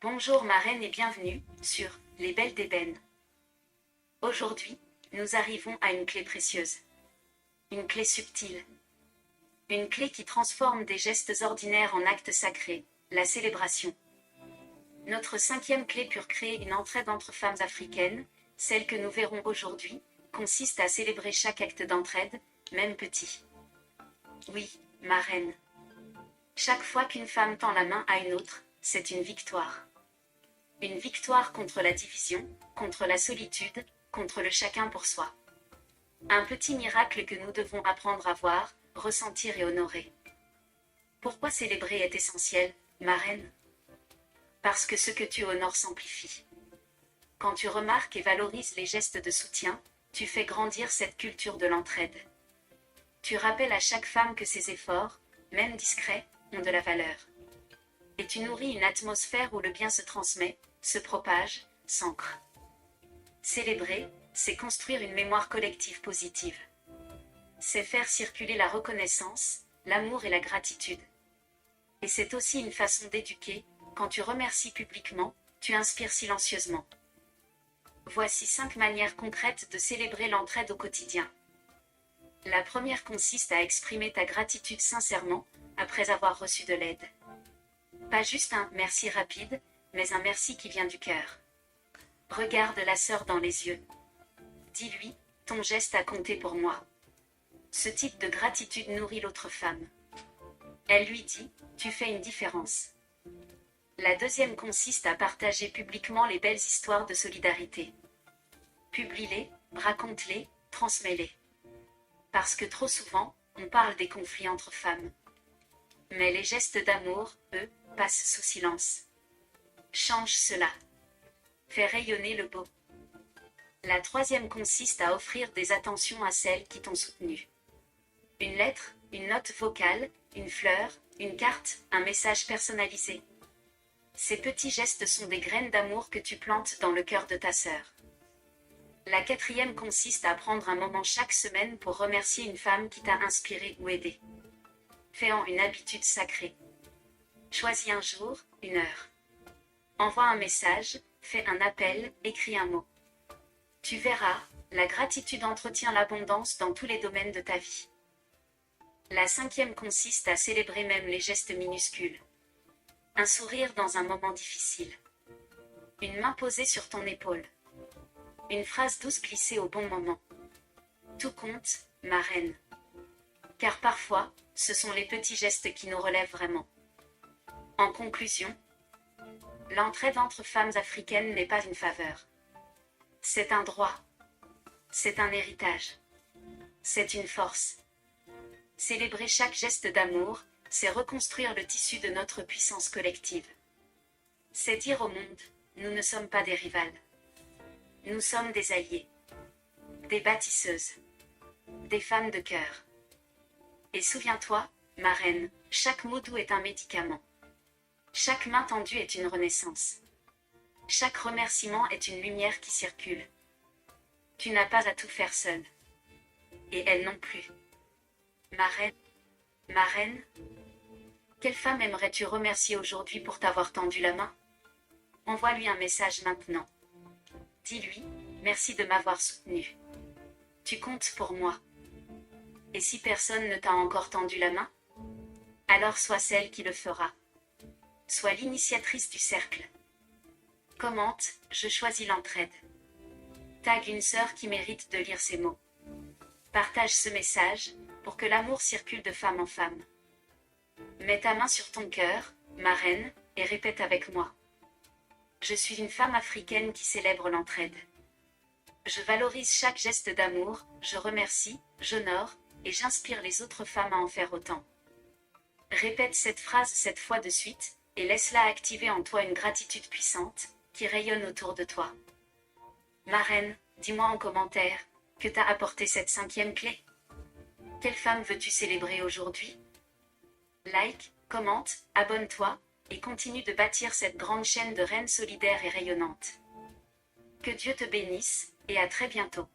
Bonjour marraine et bienvenue sur Les Belles d'Ébène. Aujourd'hui, nous arrivons à une clé précieuse. Une clé subtile. Une clé qui transforme des gestes ordinaires en actes sacrés, la célébration. Notre cinquième clé pour créer une entraide entre femmes africaines, celle que nous verrons aujourd'hui, consiste à célébrer chaque acte d'entraide, même petit. Oui, marraine. Chaque fois qu'une femme tend la main à une autre, c'est une victoire. Une victoire contre la division, contre la solitude, contre le chacun pour soi. Un petit miracle que nous devons apprendre à voir, ressentir et honorer. Pourquoi célébrer est essentiel, marraine? Parce que ce que tu honores s'amplifie. Quand tu remarques et valorises les gestes de soutien, tu fais grandir cette culture de l'entraide. Tu rappelles à chaque femme que ses efforts, même discrets, ont de la valeur. Et tu nourris une atmosphère où le bien se transmet, se propage, s'ancre. Célébrer, c'est construire une mémoire collective positive. C'est faire circuler la reconnaissance, l'amour et la gratitude. Et c'est aussi une façon d'éduquer, quand tu remercies publiquement, tu inspires silencieusement. Voici 5 manières concrètes de célébrer l'entraide au quotidien. La première consiste à exprimer ta gratitude sincèrement, après avoir reçu de l'aide. Pas juste un « merci » rapide, mais un merci qui vient du cœur. Regarde la sœur dans les yeux. Dis-lui, ton geste a compté pour moi. Ce type de gratitude nourrit l'autre femme. Elle lui dit, tu fais une différence. La deuxième consiste à partager publiquement les belles histoires de solidarité. Publie-les, raconte-les, transmets-les. Parce que trop souvent, on parle des conflits entre femmes. Mais les gestes d'amour, eux, passent sous silence. Change cela. Fais rayonner le beau. La troisième consiste à offrir des attentions à celles qui t'ont soutenu. Une lettre, une note vocale, une fleur, une carte, un message personnalisé. Ces petits gestes sont des graines d'amour que tu plantes dans le cœur de ta sœur. La quatrième consiste à prendre un moment chaque semaine pour remercier une femme qui t'a inspiré ou aidé. Fais-en une habitude sacrée. Choisis un jour, une heure. Envoie un message, fais un appel, écris un mot. Tu verras, la gratitude entretient l'abondance dans tous les domaines de ta vie. La cinquième consiste à célébrer même les gestes minuscules. Un sourire dans un moment difficile. Une main posée sur ton épaule. Une phrase douce glissée au bon moment. Tout compte, marraine. Car parfois, ce sont les petits gestes qui nous relèvent vraiment. En conclusion, l'entraide entre femmes africaines n'est pas une faveur. C'est un droit. C'est un héritage. C'est une force. Célébrer chaque geste d'amour, c'est reconstruire le tissu de notre puissance collective. C'est dire au monde, nous ne sommes pas des rivales. Nous sommes des alliés. Des bâtisseuses. Des femmes de cœur. Et souviens-toi, marraine, chaque mot doux est un médicament. Chaque main tendue est une renaissance. Chaque remerciement est une lumière qui circule. Tu n'as pas à tout faire seule. Et elle non plus. Marraine, marraine, quelle femme aimerais-tu remercier aujourd'hui pour t'avoir tendu la main? Envoie-lui un message maintenant. Dis-lui, merci de m'avoir soutenu. Tu comptes pour moi. Et si personne ne t'a encore tendu la main? Alors sois celle qui le fera. Sois l'initiatrice du cercle. Commente, je choisis l'entraide. Tag une sœur qui mérite de lire ces mots. Partage ce message, pour que l'amour circule de femme en femme. Mets ta main sur ton cœur, marraine, et répète avec moi. Je suis une femme africaine qui célèbre l'entraide. Je valorise chaque geste d'amour, je remercie, j'honore, et j'inspire les autres femmes à en faire autant. Répète cette phrase 7 fois de suite, et laisse-la activer en toi une gratitude puissante, qui rayonne autour de toi. Marraine, dis-moi en commentaire, que t'a apporté cette cinquième clé? Quelle femme veux-tu célébrer aujourd'hui? Like, commente, abonne-toi, et continue de bâtir cette grande chaîne de reines solidaires et rayonnantes. Que Dieu te bénisse, et à très bientôt.